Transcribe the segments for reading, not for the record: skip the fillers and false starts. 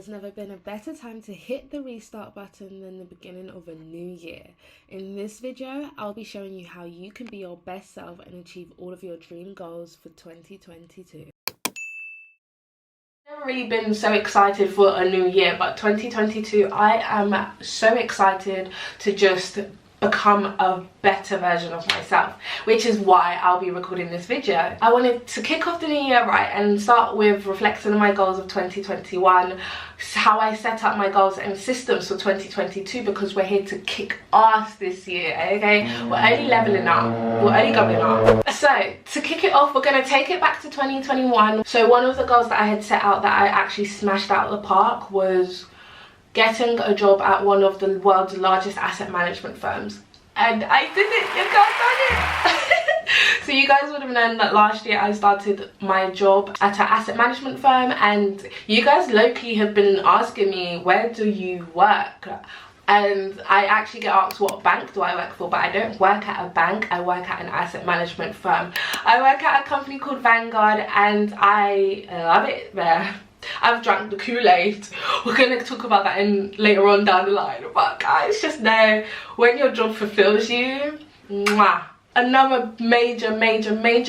There's never been a better time to hit the restart button than the beginning of a new year. In this video, I'll be showing you how you can be your best self and achieve all of your dream goals for 2022. I've never really been so excited for a new year, but 2022, I am so excited to just become a better version of myself, which is why I'll be recording this video. I wanted to kick off the new year right and start with reflecting on my goals of 2021, how I set up my goals and systems for 2022, because we're here to kick ass this year, okay? We're only leveling up, we're only going up. So to kick it off, we're going to take it back to 2021. So one of the goals that I had set out that I actually smashed out of the park was getting a job at one of the world's largest asset management firms. And I did it, you guys done it. So you guys would have known that last year I started my job at an asset management firm, and you guys low-key have been asking me, where do you work? And I actually get asked what bank do I work for, but I don't work at a bank, I work at an asset management firm. I work at a company called Vanguard and I love it there. I've drank the Kool-Aid. We're going to talk about that later on down the line, but guys, just know when your job fulfills you, mwah. Another major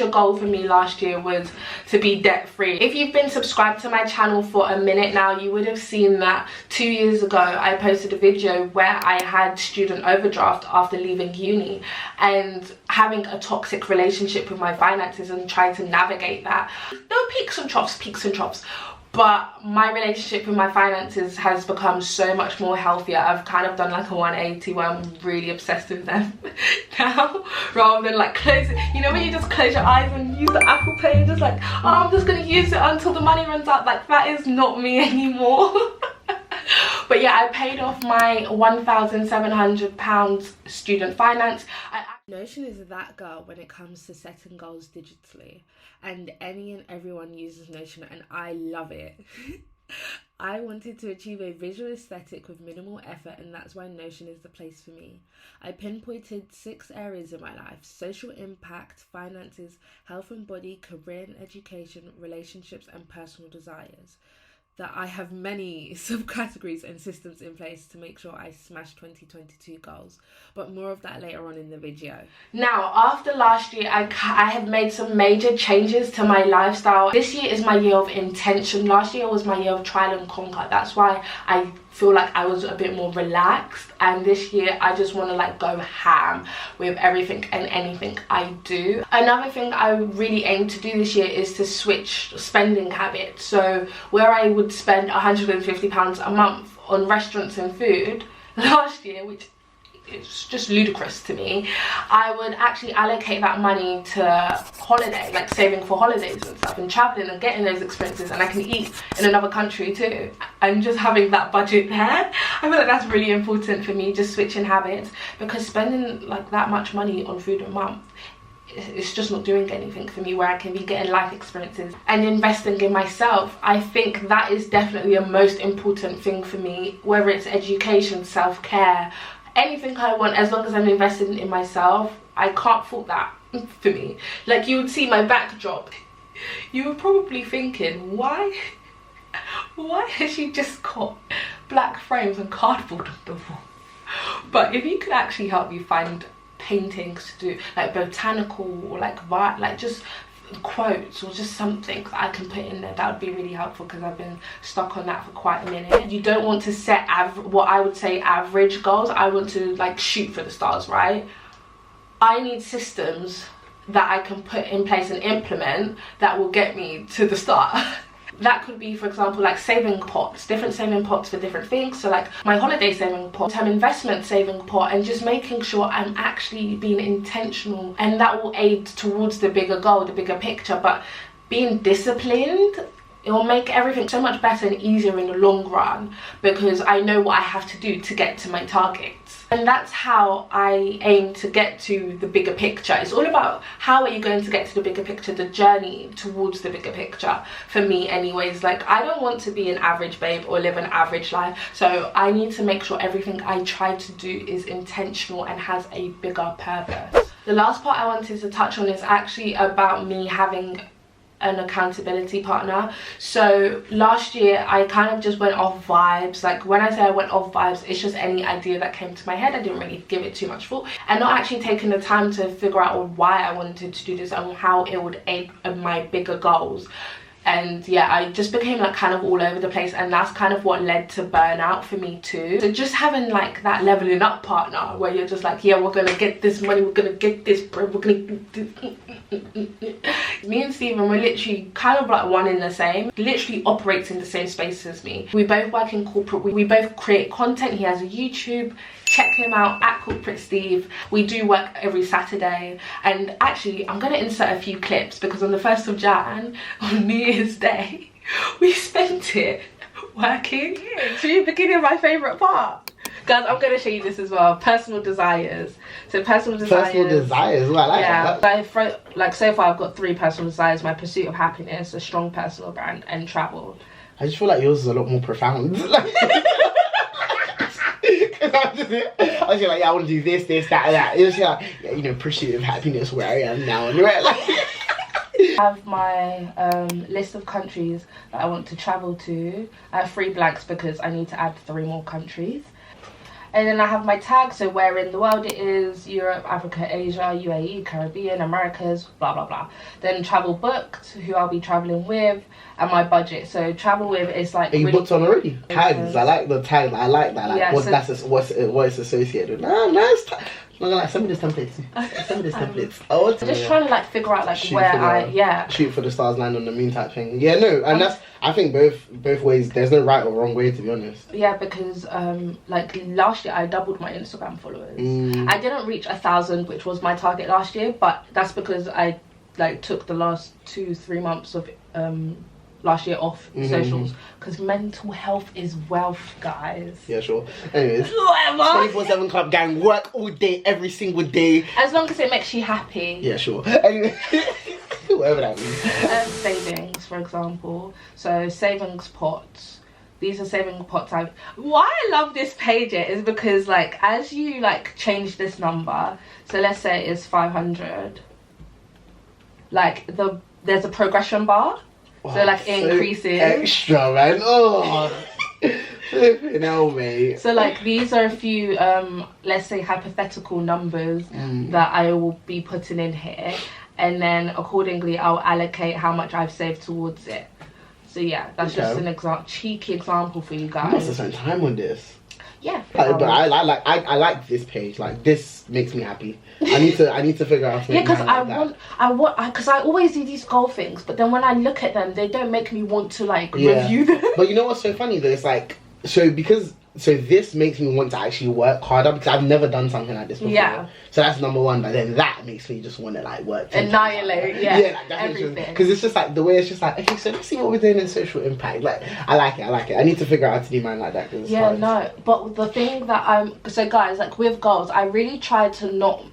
goal for me last year was to be debt free. If you've been subscribed to my channel for a minute now, you would have seen that 2 years ago I posted a video where I had student overdraft after leaving uni and having a toxic relationship with my finances and trying to navigate that. There were peaks and troughs, but my relationship with my finances has become so much more healthier. I've kind of done like a 180 where I'm really obsessed with them now, rather than like closing, you know, when you just close your eyes and use the Apple Pay and just like, oh, I'm just gonna use it until the money runs out. Like, that is not me anymore. But yeah, I paid off my £1,700 student finance. Notion is that girl when it comes to setting goals digitally, and any and everyone uses Notion and I love it. I wanted to achieve a visual aesthetic with minimal effort, and that's why Notion is the place for me. I pinpointed 6 areas in my life: social impact, finances, health and body, career and education, relationships and personal desires. That I have many subcategories and systems in place to make sure I smash 2022 goals, but more of that later on in the video. Now, after last year, I have made some major changes to my lifestyle. This year is my year of intention. Last year was my year of trial and conquer. That's why I feel like I was a bit more relaxed, and this year I just want to like go ham with everything and anything I do. Another thing I really aim to do this year is to switch spending habits. So where I would spend £150 a month on restaurants and food last year, which it's just ludicrous to me, I would actually allocate that money to holiday, like saving for holidays and stuff, and traveling and getting those expenses, and I can eat in another country too, and just having that budget there. I feel like that's really important for me, just switching habits, because spending like that much money on food a month, it's just not doing anything for me, where I can be getting life experiences and investing in myself. I think that is definitely a most important thing for me, whether it's education, self-care, anything I want, as long as I'm invested in myself. I can't fault that for me. Like, you would see my backdrop, you were probably thinking, why has she just got black frames and cardboard on the wall? But if you could actually help me find paintings to do, like botanical or like just quotes or just something that I can put in there, that would be really helpful, because I've been stuck on that for quite a minute. You don't want to set what I would say average goals. I want to like shoot for the stars, right? I need systems that I can put in place and implement that will get me to the start. That could be, for example, like saving pots, different saving pots for different things. So like my holiday saving pot, term investment saving pot, and just making sure I'm actually being intentional, and that will aid towards the bigger goal, the bigger picture. But being disciplined, it will make everything so much better and easier in the long run, because I know what I have to do to get to my targets. And that's how I aim to get to the bigger picture. It's all about how are you going to get to the bigger picture, the journey towards the bigger picture, for me anyways. Like, I don't want to be an average babe or live an average life, so I need to make sure everything I try to do is intentional and has a bigger purpose. The last part I wanted to touch on is actually about me having an accountability partner. So last year I kind of just went off vibes. Like when I say I went off vibes, it's just any idea that came to my head. I didn't really give it too much thought, and not actually taking the time to figure out why I wanted to do this and how it would aid my bigger goals. And yeah, I just became like kind of all over the place, and that's kind of what led to burnout for me too. So just having like that leveling up partner where you're just like, yeah, we're gonna get this money, we're gonna get this bread, we're gonna get this. Me and Steven, we're literally kind of like one in the same, literally operates in the same space as me. We both work in corporate, we both create content. He has a YouTube, check him out at Corporate Steve. We do work every Saturday, and actually I'm gonna insert a few clips because on the 1st of Jan, on New Year's Day, we spent it working. Should we begin with my favourite part? Guys, I'm gonna show you this as well. Personal desires. So personal desires. Personal desires. Well, I like that. Like so far I've got 3 personal desires: my pursuit of happiness, a strong personal brand, and travel. I just feel like yours is a lot more profound. I was like, yeah, I want to do this, this, that, and that. It was like, yeah, you know, pursuit of happiness, where I am now, and right, like. I have my list of countries that I want to travel to. I have 3 blanks because I need to add 3 more countries. And then I have my tag, so where in the world it is: Europe, Africa, Asia, UAE, Caribbean, Americas, blah blah blah. Then travel booked, who I'll be traveling with, and my budget. So travel with is like. Are you booked on already? Tags. I like the tags. I like that. Like yeah, what it's associated with. Ah, nice. I'm gonna like send me this templates. Send me this templates. Oh, I'm just trying to like figure out like shoot for the stars, land on the moon type thing. Yeah, no, and that's, I think both ways. There's no right or wrong way, to be honest. Yeah, because like last year I doubled my Instagram followers. I didn't reach 1,000, which was my target last year, but that's because I like took the last 2-3 months of last year off socials, because mental health is wealth, guys. Yeah, sure. Anyways, 24/7 club gang, work all day, every single day, as long as it makes you happy. Yeah, sure. Anyway, whatever that means. Savings, for example. So savings pots. These are saving pots. Why I love this page is because like as you like change this number, so let's say it's 500, like there's a progression bar. Wow, so like it increases. Extra, man. Oh, flipping hell, mate. So like these are a few let's say hypothetical numbers that I will be putting in here, and then accordingly I'll allocate how much I've saved towards it. So yeah, that's just an cheeky example for you guys. You must have spent time on this. Yeah. But I like this page. Like this makes me happy. I need to figure out. Yeah, because because I always do these goal things, but then when I look at them, they don't make me want to like review them. But you know what's so funny though? It's like so this makes me want to actually work harder, because I've never done something like this before. Yeah. So that's number one. But then that makes me just want to like work. Annihilate. Yeah. Like, everything. Because it's just like the way it's just like, okay, so let's see what we're doing in social impact. Like I like it. I need to figure out how to do mine like that. Yeah, no. But the thing that so guys, like with goals, I really try to not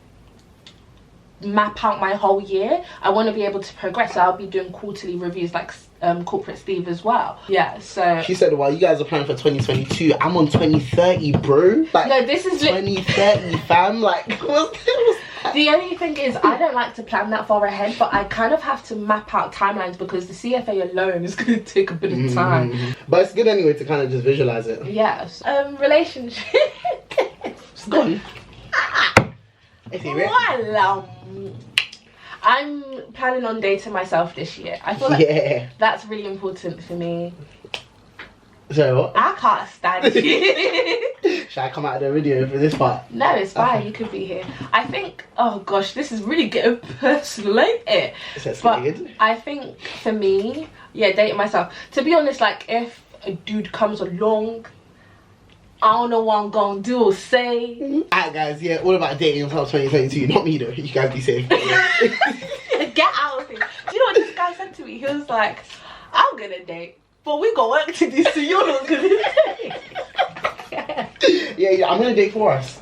map out my whole year. I want to be able to progress. So I'll be doing quarterly reviews like Corporate Steve as well. Yeah, so she said, well, you guys are planning for 2022, I'm on 2030, bro. Like, no, this is 2030, fam. Like, what's the only thing is I don't like to plan that far ahead, but I kind of have to map out timelines because the CFA alone is going to take a bit of time. But it's good anyway to kind of just visualize it. Yes. Relationship. It's gone. Well, I'm planning on dating myself this year. I feel like that's really important for me. So what? I can't stand you. Should I come out of the video for this part? No, it's fine. You could be here. I think, oh gosh, this is really getting personal, ain't it? But I think for me, yeah, dating myself. To be honest, like if a dude comes along, I don't know what I'm gonna do or say. Alright guys, yeah, all about dating until 2022. Not me though, you guys be safe. Get out of here. Do you know what this guy said to me? He was like, I'm gonna date, but we got work to do, so you're not gonna date. Yeah, I'm gonna date for us.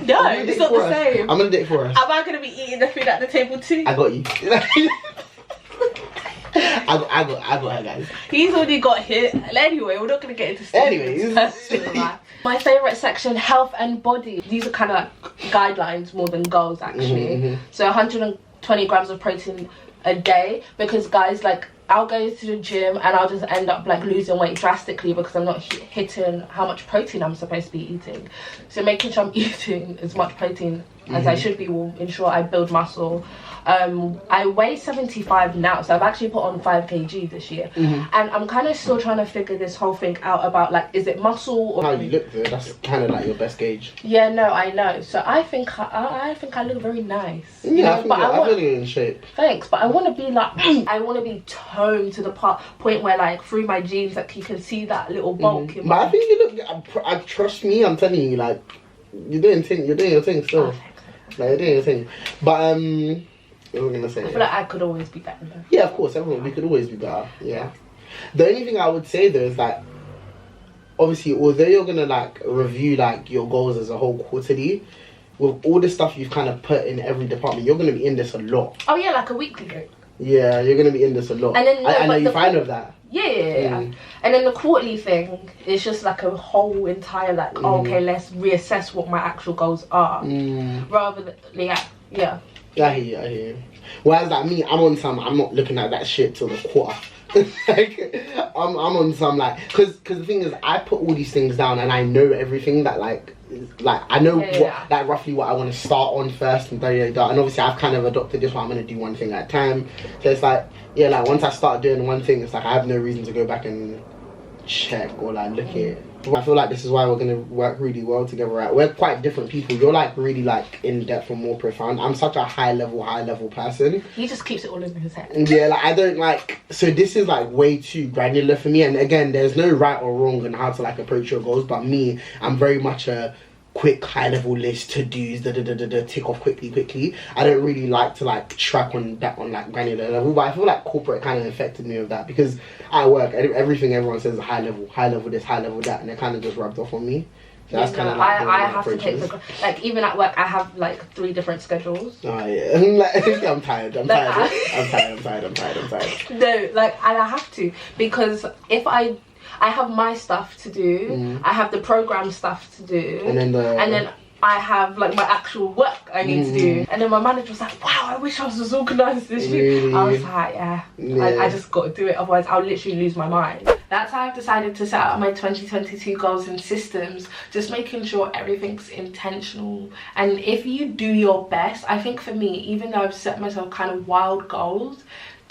No, it's not the same. I'm gonna date for us. Am I gonna be eating the food at the table too? I got you. I got her, guys. He's already got hit. Anyway, we're not gonna get into Steven's personal life. My favourite section, health and body. These are kind of like guidelines more than goals, actually. So 120 grams of protein a day, because guys, like, I'll go to the gym and I'll just end up like losing weight drastically because I'm not hitting how much protein I'm supposed to be eating. So making sure I'm eating as much protein as I should be will ensure I build muscle. I weigh 75 now, so I've actually put on 5 kg this year, and I'm kind of still trying to figure this whole thing out about, like, is it muscle or how you look though? That's kind of like your best gauge. Yeah, no, I know. So I think I look very nice. Yeah, you know? I feel you're in shape. Thanks, but I want to be like I want to be toned to the point where, like, through my jeans, like, you can see that little bulk. In but I think you look. I trust me. I'm telling you, like, you're doing your thing still. Oh, like, you're doing your thing. But what was I gonna say? I feel like I could always be better though. Yeah, of course, we could always be better. Yeah. The only thing I would say though is that, obviously, although you're gonna like review like your goals as a whole quarterly, with all the stuff you've kind of put in every department, you're gonna be in this a lot. Oh yeah, like a weekly goal. Yeah, you're gonna be in this a lot. And then I know you're fine with that. Yeah. And then the quarterly thing is just like a whole entire like, okay, let's reassess what my actual goals are, rather than yeah. I hear you. Whereas like me, I'm not looking at that shit till the quarter. Like, I'm on some like, cause the thing is, I put all these things down and I know everything that like I know like roughly what I want to start on first and and obviously I've kind of adopted this one. I'm gonna do one thing at a time. So it's like, yeah, like once I start doing one thing, it's like I have no reason to go back and check or like look at it. I feel like this is why we're gonna work really well together, right? We're quite different people. You're like really like in depth and more profound. I'm such a high level person. He just keeps it all in his head. Yeah, like I don't like, so this is like way too granular for me. And again, there's no right or wrong on how to like approach your goals, but me, I'm very much a quick high level list to do's, tick off quickly. I don't really like to like track on that on like granular level, but I feel like corporate kind of affected me with that, because at work everything everyone says is high level this, high level that, and it kind of just rubbed off on me. So that's kind of like I have to take like, even at work I have like 3 different schedules. Oh yeah. Like, I'm tired. I'm tired. No, like, and I have to, because if I have my stuff to do, I have the program stuff to do, and then I have like my actual work I need to do. And then my manager was like, wow, I wish I was as organised as you. Really? I was like, yeah. I just got to do it, otherwise I'll literally lose my mind. That's how I've decided to set up my 2022 goals and systems, just making sure everything's intentional. And if you do your best, I think for me, even though I've set myself kind of wild goals,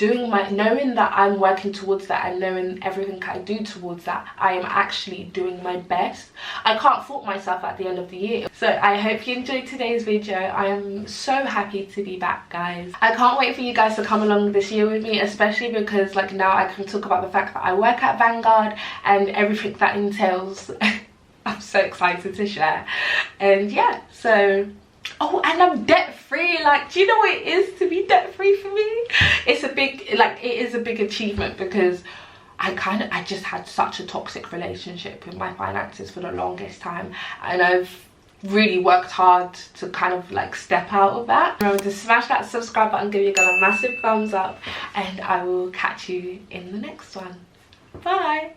knowing that I'm working towards that and knowing everything I do towards that, I am actually doing my best. I can't fault myself at the end of the year. So I hope you enjoyed today's video. I am so happy to be back, guys. I can't wait for you guys to come along this year with me, especially because like now I can talk about the fact that I work at Vanguard and everything that entails. I'm so excited to share. And yeah, so oh, and I'm debt free. Like, do you know what it is to be debt free for me? It's a big, like, it is a big achievement, because I just had such a toxic relationship with my finances for the longest time, and I've really worked hard to kind of like step out of that. Remember to smash that subscribe button, give your girl a massive thumbs up, and I will catch you in the next one. Bye.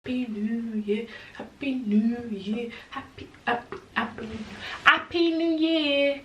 Happy New Year, Happy New Year, Happy New Year.